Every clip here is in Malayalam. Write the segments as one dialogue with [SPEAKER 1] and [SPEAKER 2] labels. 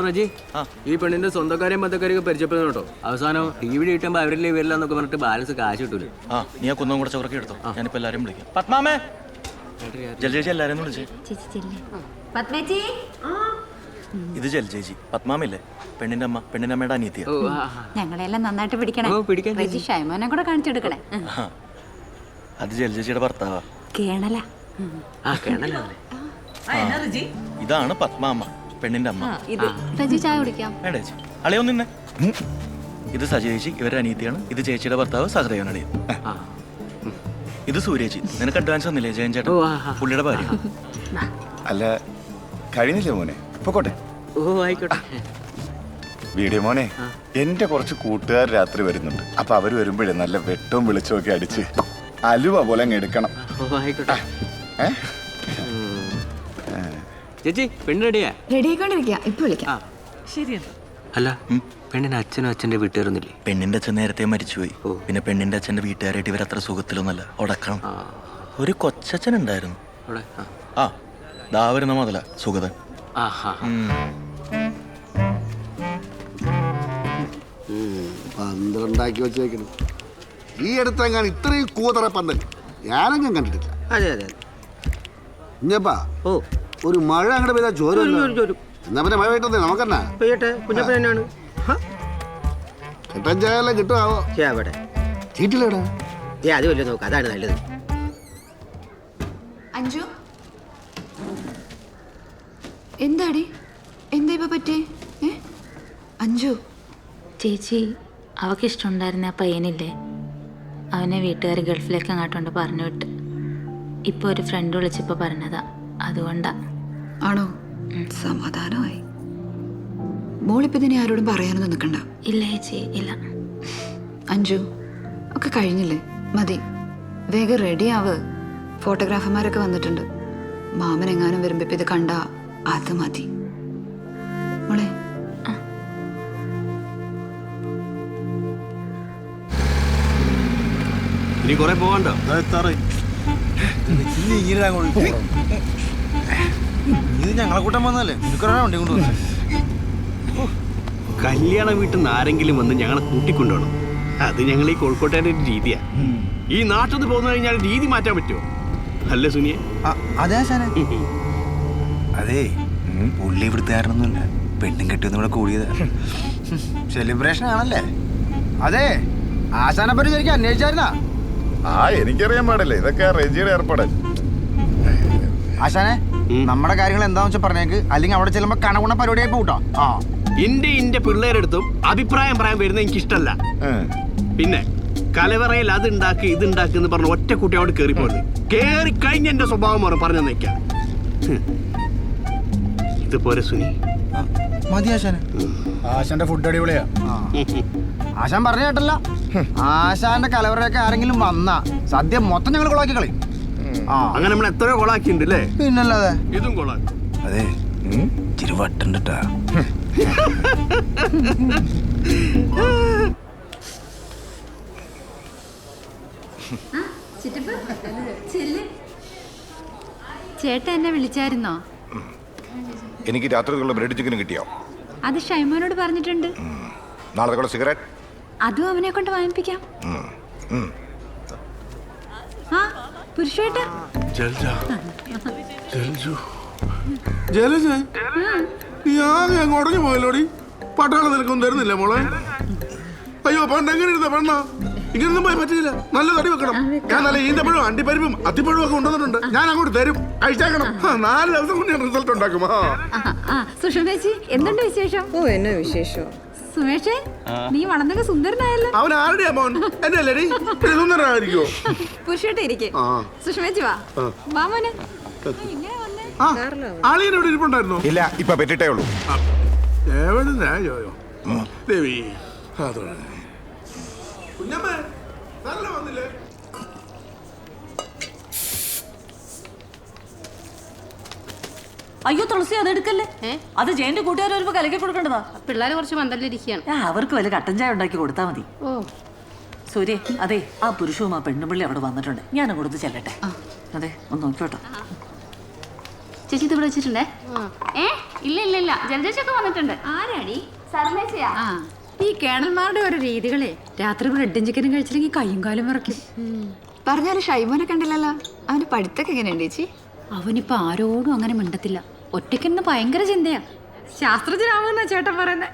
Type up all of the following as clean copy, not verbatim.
[SPEAKER 1] റജി ഈ പെണ്ണിന്റെ സ്വന്തക്കാരെയും ബന്ധക്കാരെയൊക്കെ പരിചയപ്പെടുന്നു കേട്ടോ. അവസാനം ടി വി കിട്ടുമ്പോ അവരില്ലേ വരില്ലെന്നൊക്കെ പറഞ്ഞിട്ട് ബാലൻസ് കാശ് കിട്ടൂല.
[SPEAKER 2] നീ ആ കുന്നം കൂടെ ചോറൊക്കെ എടുത്തോ. ഞാനിപ്പോ എല്ലാരും വിളിക്കാം. പത്മാമേ ജലജേച്ചി എല്ലാരും വിളിച്ചേ. ഇത് ജലജേച്ചി പത്മാമല്ലേ, പെണ്ണിന്റെ അമ്മ, പെണ്ണിന്റെ അമ്മയുടെ അനിയത്തിയ.
[SPEAKER 3] ഞങ്ങളെല്ലാം നന്നായിട്ട് പിടിക്കണേ. റജി ഷൈമോനെ കൂടെ കാണിച്ചെടുക്കണേ.
[SPEAKER 2] അത് ജലജേച്ചിയുടെ ഭർത്താവാ.
[SPEAKER 3] കേണല.
[SPEAKER 2] ഇതാണ് പത്മാമ്മ, പെണ്ണിന്റെ അമ്മ.
[SPEAKER 3] റജി ചായ കുടിക്കാം.
[SPEAKER 2] വേണ്ട ചേച്ചി, അളിയൊന്നു നിന്നെ. ഇത് സജേച്ചി, ഇവരുടെ അനിയത്തിയാണ്. ഇത് ചേച്ചിയുടെ ഭർത്താവ് സഹദേവൻ അളിയൻ. ഇത് സൂര്യേച്ചി. നിനക്ക് അഡ്വാൻസ് ഒന്നില്ലേ ജയൻ ചേട്ടൻ, പുള്ളിയുടെ ഭാര്യ.
[SPEAKER 4] അല്ല കഴിഞ്ഞില്ലേ മോനെ? പൊക്കോട്ടെ.
[SPEAKER 1] ആയിക്കോട്ടെ.
[SPEAKER 4] വീഡിയോ മോനെ, എന്റെ കുറച്ച് കൂട്ടുകാർ രാത്രി വരുന്നുണ്ട്. അപ്പൊ അവര് വരുമ്പോഴേ നല്ല വെട്ടവും വെളിച്ചവും ഒക്കെ അടിച്ച് അലുവ പോലെ അങ്ങ് എടുക്കണം.
[SPEAKER 1] ആയിക്കോട്ടെ. ചേച്ചി പെണ്ണ് റെഡിയാ?
[SPEAKER 3] റെഡി ആയിക്കൊണ്ടിരിക്കുക. ഇപ്പൊ വിളിക്കാം.
[SPEAKER 1] ശരിയാണ്. അല്ല പെണ്ണിന്റെ അച്ഛനും അച്ഛന്റെ വീട്ടുകാരൊന്നുമില്ലേ?
[SPEAKER 2] പെണ്ണിന്റെ അച്ഛൻ നേരത്തെ മരിച്ചുപോയി. പിന്നെ പെണ്ണിന്റെ അച്ഛന്റെ വീട്ടുകാരായിട്ട് ഇവരത്ര സുഖത്തിലൊന്നല്ല, ഉടക്കണം. ഒരു കൊച്ചച്ഛൻ ഉണ്ടായിരുന്നു. ആ ദാ വരുന്ന മുതല സുഗതൻ.
[SPEAKER 5] പന്തലുണ്ടാക്കി വെച്ചേക്കണം. ഈ അടുത്തെങ്ങാൻ ഇത്രയും കൂതറ പന്തൽ ഞാനെങ്ങും കണ്ടിട്ടില്ല.
[SPEAKER 1] അതെ അതെ.
[SPEAKER 5] ഇഞ്ഞപ്പാ ഒരു മഴ അങ്ങോട്ട് പെയ്താൽ ചോരും. എന്നാ പിന്നെ മഴ പെയ്യട്ടെ, നമുക്കെന്നാ
[SPEAKER 1] പെയ്യട്ടെ. കുഞ്ഞപ്പൻ തന്നെയാണ്.
[SPEAKER 5] കെട്ടൻ ചായല്ലാം കിട്ടുമാവോ? ചീറ്റില്ലടാ.
[SPEAKER 1] അത് വലിയ നോക്ക്, അതാണ് നല്ലത്.
[SPEAKER 3] അഞ്ജു എന്താടി? എന്താ ഇപ്പൊ പറ്റിയേ? അഞ്ജു
[SPEAKER 6] ചേച്ചി, അവൾക്ക് ഇഷ്ടമുണ്ടായിരുന്ന ആ പയ്യനില്ലേ, അവനെ വീട്ടുകാർ ഗൾഫിലേക്ക് അങ്ങോട്ടുണ്ട് പറഞ്ഞു വിട്ട്. ഇപ്പോൾ ഒരു ഫ്രണ്ട് വിളിച്ചപ്പോൾ പറഞ്ഞതാ, അതുകൊണ്ടാ.
[SPEAKER 3] ആണോ? സമാധാനമായി. മോളിപ്പോ ഇതിനെ ആരോടും പറയാനൊന്നും നിൽക്കണ്ട.
[SPEAKER 6] ഇല്ല ചേച്ചി, ഇല്ല.
[SPEAKER 3] അഞ്ജു ഒക്കെ കഴിഞ്ഞില്ലേ, മതി. വേഗം റെഡി ആവ്. ഫോട്ടോഗ്രാഫർമാരൊക്കെ വന്നിട്ടുണ്ട്. മാമൻ എങ്ങാനും വരുമ്പോ ഇപ്പൊ ഇത് കണ്ട അത് മതി മോളെ.
[SPEAKER 1] ഇനി കൊറേ പോകണ്ടോ?
[SPEAKER 7] ഇത് ഞങ്ങളെ കൂട്ടം വന്നല്ലേ, വണ്ടി കൊണ്ടുവന്നേ.
[SPEAKER 8] കല്യാണ വീട്ടിൽ നിന്ന് ആരെങ്കിലും വന്ന് ഞങ്ങളെ കൂട്ടിക്കൊണ്ടുപോകണം. അത് ഞങ്ങൾ ഈ കോഴിക്കോട്ടുകാരുടെ ഒരു രീതിയാ. ഈ നാട്ടിൽ നിന്ന് പോകുന്ന കഴിഞ്ഞാൽ രീതി മാറ്റാൻ പറ്റുമോ? അല്ലേ സുനിയെ?
[SPEAKER 7] അതെ ആശാനെ. അതെ, പുള്ളി ഇവിടുത്തുകാരനൊന്നുമില്ല, പെണ്ണും കെട്ടിയൊന്നും ഇവിടെ കൂടിയതാ. സെലിബ്രേഷൻ ആണല്ലേ? അതെ, ആശാനെ പറ്റി ശരിക്കും അന്വേഷിച്ചായിരുന്നാ?
[SPEAKER 4] എനിക്കറിയാൻ പാടില്ല, ഇതൊക്കെ റെജിയുടെ ഏർപ്പാട്.
[SPEAKER 7] ആശാനെ, നമ്മുടെ കാര്യങ്ങൾ എന്താന്ന് വെച്ചാൽ പറഞ്ഞേക്ക്, അല്ലെങ്കിൽ അവിടെ ചെല്ലുമ്പോ കണകുണ പരിപാടിയായി പോട്ടോ.
[SPEAKER 8] എന്റെ പിള്ളേരെടുത്തും അഭിപ്രായം പറയാൻ വരുന്നത് എനിക്ക് ഇഷ്ടമല്ല. പിന്നെ കലവറയിൽ അത് ഉണ്ടാക്കി ഇത് ഉണ്ടാക്കി എന്ന് പറഞ്ഞ ഒറ്റ കുട്ടി അവിടെ കയറി പോയത്. കേറി കഴിഞ്ഞ എന്റെ സ്വഭാവം മാറും, പറഞ്ഞു നിൽക്കാം. ഇതുപോലെ സുനി
[SPEAKER 7] മതി ആശാനെ. ആശാന്റെ ഫുഡ് അടിപൊളിയാ. ആശാൻ പറഞ്ഞ കേട്ടല്ല, ആശാന്റെ കലവറയൊക്കെ ആരെങ്കിലും വന്നാ സദ്യ മൊത്തം ഞങ്ങൾ കൊളാക്കി കളി.
[SPEAKER 8] അങ്ങനെ നമ്മൾ എത്രയോ കൊളാക്കിണ്ട് അല്ലേ?
[SPEAKER 7] പിന്നല്ലാതെ.
[SPEAKER 8] ഇതും കൊളാക്കി.
[SPEAKER 7] അതെ, ഇച്ചിരി വട്ടുണ്ടാ.
[SPEAKER 6] ചേട്ടൻ എന്നെ വിളിച്ചായിരുന്നോ?
[SPEAKER 4] എനിക്ക് രാത്രിക്കുള്ള ബ്രെഡ് ചിക്കനും കിട്ടിയോ?
[SPEAKER 6] അത് ഷൈമോനോട് പറഞ്ഞിട്ടുണ്ട്.
[SPEAKER 4] നാളത്തേക്കുള്ള സിഗരറ്റ്
[SPEAKER 6] അതും അവനെ കൊണ്ട് വാങ്ങിപ്പിക്കാം. ആ പുരുഷേട്ടാ.
[SPEAKER 5] ജലജ, നീ ആകെ അങ്ങ് ഉടഞ്ഞു പോയല്ലോടി. പട്ടാളം നിനക്കൊന്നും തരുന്നില്ല മോളെ. അയ്യോ, പണ്ട് എങ്ങനെ ഇരുന്ന പെണ്ണാ? ഇങ്ങനൊന്നും പോയി പറ്റില്ല. നല്ല തടി വെക്കണം. ഞാൻ നല്ല ഈന്തപ്പഴവും അണ്ടിപ്പരിപ്പും അത്തിപ്പഴവും ഒക്കെ കൊണ്ടുവന്നിട്ടുണ്ട്. ഞാൻ അങ്ങോട്ട് തരും, അയച്ചേക്കണം. 4 ദിവസം കൊണ്ട് ഞാൻ റിസൾട്ട് ഉണ്ടാക്കും.
[SPEAKER 6] സുഷമേച്ചി, എന്തുണ്ട് വിശേഷം?
[SPEAKER 9] എന്നെ വിശേഷം.
[SPEAKER 6] സുമേഷേ, നീ വളർന്നൊക്കെ സുന്ദരനായല്ലോ.
[SPEAKER 5] അവൻ ആരുടെയാ മോൻ? എന്റെ അല്ലേടി? സുന്ദരനായിരിക്കോ?
[SPEAKER 6] പുരുഷേട്ട ഇരിക്കെ. സുഷമേച്ചി വാ. വാ മോനെ. ഇങ്ങനെ വന്നേ.
[SPEAKER 5] ആളിയൻ ഇവിടെ ഇരിപ്പുണ്ടായിരുന്നോ?
[SPEAKER 4] ഇല്ല, ഇപ്പൊ പറ്റിട്ടേ ഉള്ളൂ.
[SPEAKER 5] ദേവി, കുഞ്ഞമ്മേ, നല്ല വന്നില്ലേ?
[SPEAKER 9] അയ്യോ തുളസി, അത് എടുക്കല്ലേ. അത് ജയന്റെ കൂട്ടുകാർ വരുമ്പോ കലക്കി കൊടുക്കേണ്ടതാ.
[SPEAKER 3] പിള്ളേര് കുറച്ച് മന്ദലിരിക്കുകയാണ്.
[SPEAKER 9] അവർക്ക് വല്ല കട്ടൻ ചായ ഉണ്ടാക്കി കൊടുത്താൽ മതി. സൂര്യ, അതെ, ആ പുരുഷവും ആ പെണ്ണുപിള്ളി അവിടെ വന്നിട്ടുണ്ട്. ഞാൻ അങ്ങോട്ട് ചെല്ലട്ടെ. അതെ, ഒന്ന് നോക്കിയോട്ടോ.
[SPEAKER 6] ചേച്ചി ഇത് ഇവിടെ വെച്ചിട്ടുണ്ടേ. ഇല്ല ഇല്ല ഇല്ല, ജലജേച്ചൊക്കെ വന്നിട്ടുണ്ട്. ആരാടി? സർലേച്ചയാ.
[SPEAKER 3] ആ ഈ കേണൽമാരുടെ ഓരോ രീതികളെ രാത്രി ബ്രെഡും ചിക്കനും കഴിച്ചില്ലെങ്കിൽ കയ്യും കാലും വിറയ്ക്കും. പറഞ്ഞാലും ഷൈമോനെ കണ്ടില്ലല്ലോ. അവന്റെ പഠിത്തൊക്കെ എങ്ങനെയുണ്ട് ചേച്ചി?
[SPEAKER 10] അവനിപ്പോ ആരോടും അങ്ങനെ മിണ്ടത്തില്ല. ഒറ്റയ്ക്കെന്ന് ഭയങ്കര ചിന്തയാ. ശാസ്ത്രജ്ഞനാവുന്ന ചേട്ടൻ പറയുന്നത്.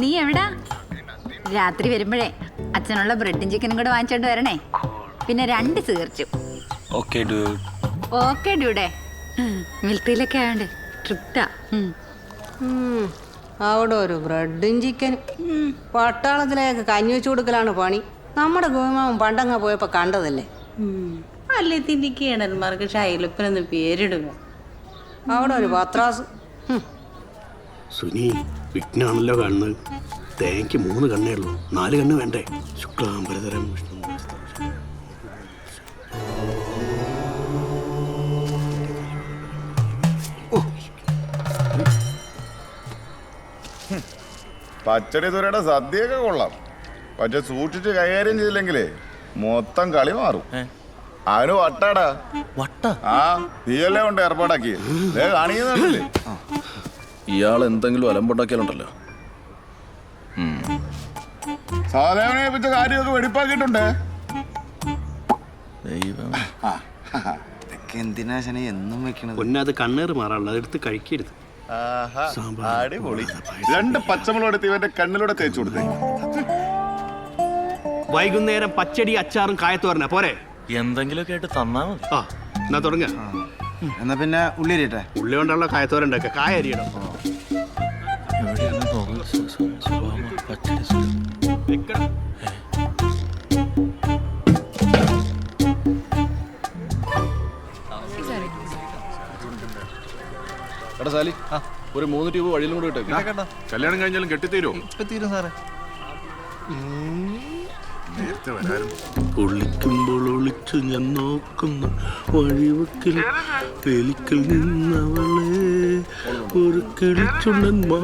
[SPEAKER 10] നീ എവിടാ? രാത്രി വരുമ്പോഴേ അച്ഛനുള്ള ബ്രെഡും ചിക്കനും കൂടെ വാങ്ങിച്ചോണ്ട് വരണേ. പിന്നെ 2 സീർച്ചും. ഓക്കെ ഡ്യൂഡേ. മിലിറ്ററിയിലൊക്കെ ആയോണ്ട് ട്രിപ്റ്റാ.
[SPEAKER 11] അവിടെ ഒരു ബ്രെഡും ചിക്കനും. പട്ടാളത്തിലേക്ക് കഞ്ഞി വെച്ചു കൊടുക്കലാണ് പണി. നമ്മുടെ ഗോമാവൻ പണ്ടങ്ങ പോയപ്പോ കണ്ടതല്ലേ. അല്ലേ തിന്റെ കേണന്മാർക്ക് ഷൈലപ്പനെന്ന് പേരിടുക. അവിടെ ഒരു പത്രാസ്.
[SPEAKER 8] സുനി വിഘ്നാണല്ലോ കാണുന്നത്. തേങ്ങയ്ക്ക് 3 കണ്ണേ ഉള്ളൂ, 4 കണ്ണ് വേണ്ടേ? ശുക്ലാംബരതരം വിഷ്ണു.
[SPEAKER 4] പച്ചടി തുരയുടെ സദ്യയൊക്കെ കൊള്ളാം. പക്ഷെ സൂക്ഷിച്ച് കൈകാര്യം ചെയ്തില്ലെങ്കിലേ മൊത്തം കളി മാറും. അവന് വട്ടാടാ. ആ നീയല്ലേ കൊണ്ട് ഏർപ്പാടാക്കി കാണിക്കുന്നുണ്ടല്ലേ.
[SPEAKER 2] ഇയാൾ എന്തെങ്കിലും അലമ്പുണ്ടാക്കിയാലുണ്ടല്ലോ.
[SPEAKER 4] സാധാരണ ഏൽപ്പിച്ച കാര്യമൊക്കെ വെടിപ്പാക്കിയിട്ടുണ്ട്.
[SPEAKER 7] എന്തിനാശനെ എന്നും വെക്കണത്?
[SPEAKER 8] പൊന്നത് കണ്ണേറ് മാറാനുള്ള, അതെടുത്ത് കഴിക്കരുത്.
[SPEAKER 4] അടിപൊളി. 2 പച്ചമുളക് എടുത്ത് ഇവന്റെ കണ്ണിലൂടെ തേച്ചു കൊടുത്തേ.
[SPEAKER 8] വൈകുന്നേരം പച്ചടി അച്ചാറും കായത്തോരന പോരെ?
[SPEAKER 2] എന്തെങ്കിലുമൊക്കെ ആയിട്ട് തന്നാ മതി.
[SPEAKER 8] ആ എന്നാ തുടങ്ങ.
[SPEAKER 7] എന്നാ പിന്നെ ഉള്ളി അരിയട്ടെ.
[SPEAKER 8] ഉള്ളി കൊണ്ടുള്ള കായത്തോരൻ ഉണ്ടാക്കുക. കായ അരിയണം.
[SPEAKER 2] എടാ സാലി, ഒരു 3 ട്യൂബ് വഴിയിലും കൂടെ ഇട്ടേക്ക്.
[SPEAKER 5] കല്യാണം കഴിഞ്ഞാലും കെട്ടിത്തീരോ?
[SPEAKER 2] ഇപ്പൊ തീരും സാറേ.
[SPEAKER 5] നേരത്തെ വരാനും.
[SPEAKER 8] ഒളിക്കുമ്പോൾ ഒളിച്ചു ഞാൻ നോക്കുന്ന വഴിവക്കിൽ വെലിക്കൽ നിന്നവളെ ഒരു കിളിച്ചുണ്ടൻ മാ.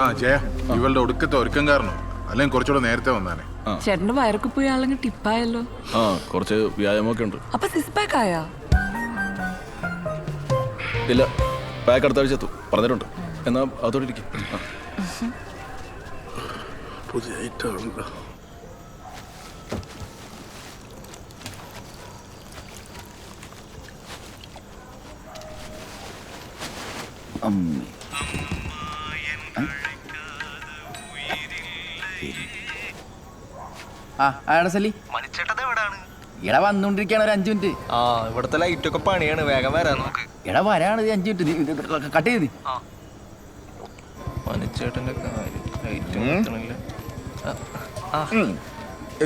[SPEAKER 5] ആ ജയ, ഇവളുടെ ഒടുക്കത്തെ ഒരുക്കം കാരണം അല്ലെങ്കിൽ കുറച്ചുകൂടെ നേരത്തെ വന്നാനെ.
[SPEAKER 10] ചേട്ടന്റെ വയറൊക്കെ പോയി ആളങ്ങ് ടിപ്പായല്ലോ.
[SPEAKER 2] ആ കുറച്ച് വ്യായാമമൊക്കെ ഉണ്ട്.
[SPEAKER 10] അപ്പൊ സിക്സ് പാക്ക് ആയാ?
[SPEAKER 2] ഇല്ല, പാക്ക് അടുത്ത ആഴ്ച എത്തും പറഞ്ഞിട്ടുണ്ട്. എന്നാ അതോടെ ഇരിക്കും.
[SPEAKER 8] പുതിയ ഐറ്റമാണല്ലോ.
[SPEAKER 7] എടാ വന്നോണ്ടിരിക്കാണ് ഒരു 5 മിനിറ്റ്.
[SPEAKER 1] ആ ഇവിടുത്തെ ലൈറ്റൊക്കെ പണിയാണ്, വേഗം വരാൻ നോക്ക്.
[SPEAKER 7] എടാ വരാണ് 5 മിനിറ്റ്. കട്ട് ചെയ്ത്
[SPEAKER 1] മണിച്ചേട്ടന്റെ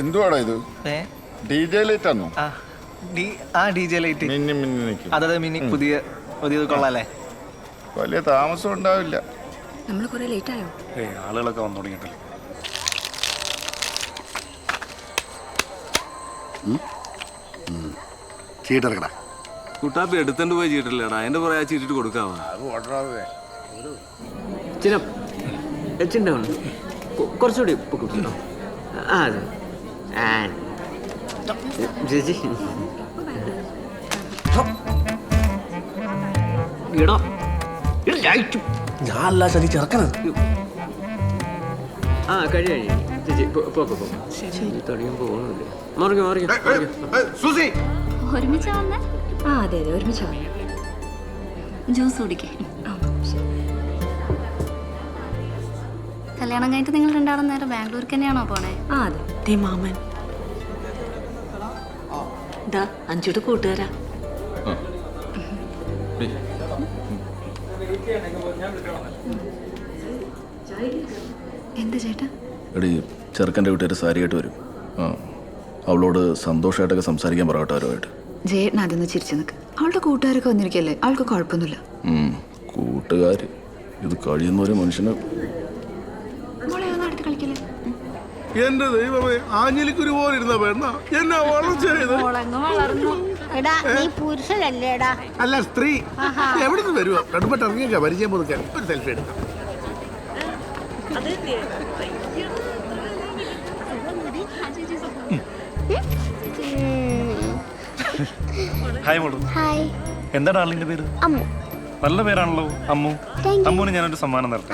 [SPEAKER 4] എന്തുവാടാ ഇത്? DJ ലൈറ്റ് ആണോ?
[SPEAKER 1] DJ light.
[SPEAKER 4] മിന്നി മിന്നി നിൽക്കും.
[SPEAKER 1] അതെ മിനി പുതിയത് കൊള്ളാല്ലേ?
[SPEAKER 4] വലിയ താമസം ഉണ്ടാവില്ല.
[SPEAKER 3] നമ്മൾ കുറെ ലേറ്റ് ആയോ?
[SPEAKER 5] ആളുകളൊക്കെ വന്നു തുടങ്ങിയിട്ടല്ലേ. ചീട്ടിറക്കടാ.
[SPEAKER 1] കുട്ടാപ്പി എടുത്തോണ്ട് പോയി ചീട്ടില്ലടാ, അതിന്റെ പുറകെ ചീട്ടിട്ട് കൊടുക്കാവാ. കുറച്ചുകൂടി ചേച്ചി.
[SPEAKER 8] ഞാൻ അല്ല ചതി ചെറുക്കണത്.
[SPEAKER 1] ആ കഴിയ ചേച്ചി തുടങ്ങാൻ പോകുന്നുണ്ട്.
[SPEAKER 6] ഒരുമിച്ചാ വന്നേ?
[SPEAKER 10] ആ അതെ അതെ ഒരുമിച്ച് വന്നു.
[SPEAKER 6] ജ്യൂസ് കുടിക്കേ. കല്യാണം കഴിഞ്ഞിട്ട് നിങ്ങൾ 2 ആളും നേരെ ബാംഗ്ലൂർക്ക് തന്നെയാണോ പോണേ?
[SPEAKER 10] ആ അതെ. മാമൻ
[SPEAKER 9] ഇതാ അഞ്ചുടെ കൂട്ടുകാരാ.
[SPEAKER 3] എന്താ ചേട്ടാ?
[SPEAKER 2] എടി ചെറുക്കൻ്റെ വീട്ടുകാർ സാരിയായിട്ട് വരും. ആ അവളോട് സന്തോഷമായിട്ടൊക്കെ സംസാരിക്കാൻ പറയട്ടെ അവരുമായിട്ട്.
[SPEAKER 3] ജയേട്ടൻ അതൊന്ന് ചിരിച്ചു നിൽക്ക്. അവളുടെ കൂട്ടുകാരൊക്കെ വന്നിരിക്കല്ലേ, അവൾക്ക് കുഴപ്പമൊന്നുമില്ല.
[SPEAKER 2] കൂട്ടുകാർ ഇത് കഴിയുന്ന ഒരു മനുഷ്യന്.
[SPEAKER 3] അടുത്ത് കളിക്കല്ലേ?
[SPEAKER 5] എന്റെ ദൈവമേ, ആഞ്ഞിലിക്കുരു പോലെ ഇരുന്ന പെണ്ണ എന്നാ വളർച്ചയായത്.
[SPEAKER 11] പുരുഷനല്ലേടാ?
[SPEAKER 5] അല്ല സ്ത്രീ. എവിടെ നിന്ന് വരുവാ? കടുപ്പട്ട് ഇറങ്ങിയൊക്കെ പരിചയം പുതുക്കാൻ ഒരു സെൽഫി എടുക്കാം.
[SPEAKER 2] ഹായ് മോളു.
[SPEAKER 12] ഹായ്
[SPEAKER 2] എന്താ ഡാർലിന്റെ പേര്?
[SPEAKER 12] അമ്മു.
[SPEAKER 2] നല്ല പേരാണല്ലോ അമ്മു.
[SPEAKER 12] Thank you.
[SPEAKER 2] അമ്മുവിന് ഞാനൊരു സമ്മാനം തരട്ടെ.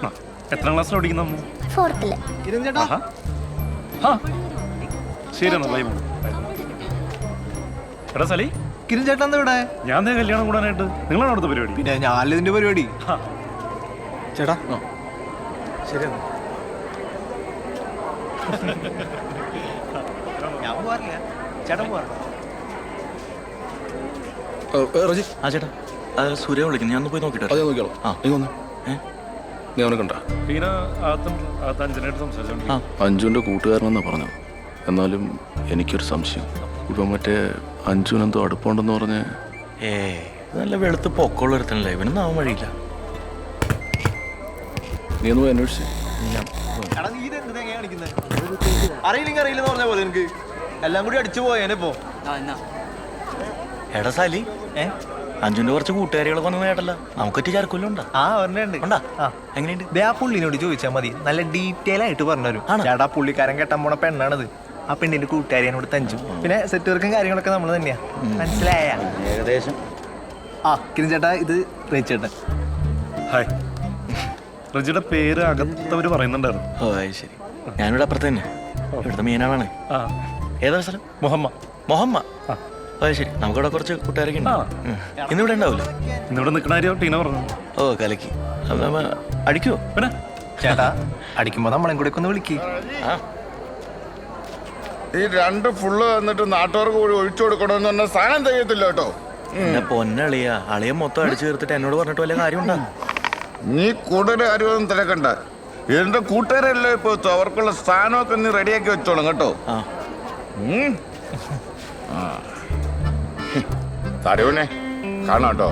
[SPEAKER 2] ആ, എത്രാം ക്ലാസ്സിൽ പഠിക്കുന്ന അമ്മു?
[SPEAKER 12] 4th
[SPEAKER 2] ആഹാ. ആ, ശരി എന്നാ ബൈ മോളു. എടാ സലി,
[SPEAKER 7] കിരൺ ചേട്ടൻ എന്താ ഇവിടെ?
[SPEAKER 2] ഞാൻ ദേ കല്യാണം കൂടാനായിട്ട്. നിങ്ങളാണ് അടുത്ത പരിപാടി?
[SPEAKER 7] പിന്നെ ഞാനല്ലേ ഇതിന്റെ പരിപാടി. ചേട്ടാ ശരി ഞാൻ പോവാറില്ല, ചേട്ടൻ പോവാ.
[SPEAKER 2] ആ ചേട്ടാ, സൂര്യ വിളിക്കുന്നു. ഞാൻ ഒന്ന് പോയി നോക്കിട്ടെ.
[SPEAKER 5] അതെ നോക്കിയോളൂ.
[SPEAKER 2] ആ,
[SPEAKER 5] നീ വന്ന് നീ അവനെ കണ്ട
[SPEAKER 2] പിന്നെ അഞ്ചനായിട്ട് സംസാരിച്ചോണ്ട്
[SPEAKER 5] അഞ്ജുവിന്റെ കൂട്ടുകാരനെന്നാ പറഞ്ഞത്. എന്നാലും എനിക്കൊരു സംശയം. ഇപ്പം മറ്റേ അഞ്ജുവിനെന്തോ അടുപ്പമുണ്ടെന്ന് പറഞ്ഞ്.
[SPEAKER 2] നല്ല വെളുത്ത് പൊക്കമുള്ള ഒരുത്തനല്ലേ, ഇവനൊന്നും ആവാൻ വഴിയില്ല.
[SPEAKER 5] നീ ഒന്ന് പോയി അന്വേഷിച്ചു.
[SPEAKER 7] അറിയില്ലെങ്കിൽ അറിയില്ലെന്ന് പറഞ്ഞ പോലെ എനിക്ക് എല്ലാം കൂടി അടിച്ചു പോയേനെ പോ.
[SPEAKER 2] എടാ സാലി, അഞ്ജുന്റെ കുറച്ച് കൂട്ടുകാരികളൊക്കെ വന്നു കേട്ടല്ല. നമുക്കൊറ്റ ചരക്കൊല്ലം ഉണ്ടാ?
[SPEAKER 7] ആ ഒരെണ്ണുണ്ട്.
[SPEAKER 2] ഉണ്ടാ? എങ്ങനെയുണ്ട്?
[SPEAKER 7] ദേ ആ പുള്ളിനോട് ചോദിച്ചാൽ മതി, നല്ല ഡീറ്റെയിൽ ആയിട്ട് പറഞ്ഞുതരും. ചേട്ടാ പുള്ളിക്കാരൻ കെട്ടാൻ പോണ പെണ്ണാണത്. ആ പെണ്ണിന്റെ കൂട്ടുകാരിയോട് തഞ്ചു. പിന്നെ സെറ്റ് വർക്കും കാര്യങ്ങളൊക്കെ നമ്മൾ തന്നെയാ. മനസ്സിലായ?
[SPEAKER 2] ഏകദേശം.
[SPEAKER 7] ആ കിരൺ ചേട്ടാ, ഇത് റേച്ചേട്ടൻ.
[SPEAKER 2] ഹായ്. റജിയുടെ പേര് അകത്തവര് പറയുന്നുണ്ടായിരുന്നു. ഓ ശരി. ഞാനിവിടെ അപ്പുറത്ത് തന്നെ. ഇവിടുത്തെ മീനാണേ. ഏതാ സ്ഥലം? മുഹമ്മ. മുഹമ്മ. ഓ ശരി. നമുക്കിവിടെ കുറച്ച് കൂട്ടുകാരൊക്കെ ഉണ്ട്. ഇന്നിവിടെ ഉണ്ടാവില്ല? ഇന്നിവിടെ നിൽക്കണ കാര്യം ടീന പറഞ്ഞു. ഓ കലക്കി. അടിക്കുവോ? പിന്നെ
[SPEAKER 7] ചേട്ടാ അടിക്കുമ്പോ നമ്മളെ കൂടെ ഒന്ന് വിളിക്ക്.
[SPEAKER 4] ഈ 2 ഫുള്ള് വന്നിട്ട് നാട്ടുകാർക്ക് കൂടി ഒഴിച്ചു കൊടുക്കണമെന്ന് പറഞ്ഞ സാധനം തികയത്തില്ല കേട്ടോ.
[SPEAKER 2] എന്നെ പൊന്നളിയ അളിയ മൊത്തം അടിച്ചു തീർത്തിട്ട് എന്നോട് പറഞ്ഞിട്ട് വല്ല കാര്യം ഉണ്ടാ?
[SPEAKER 4] നീ കൂടുതൽ കാര്യമൊന്നും തിരക്കണ്ട. എന്റെ കൂട്ടുകാരല്ലേ ഇപ്പൊ അവർക്കുള്ള സ്ഥാനമൊക്കെ നീ റെഡിയാക്കി വെച്ചോളും കേട്ടോ. തരുവനെ കാണാം കേട്ടോ.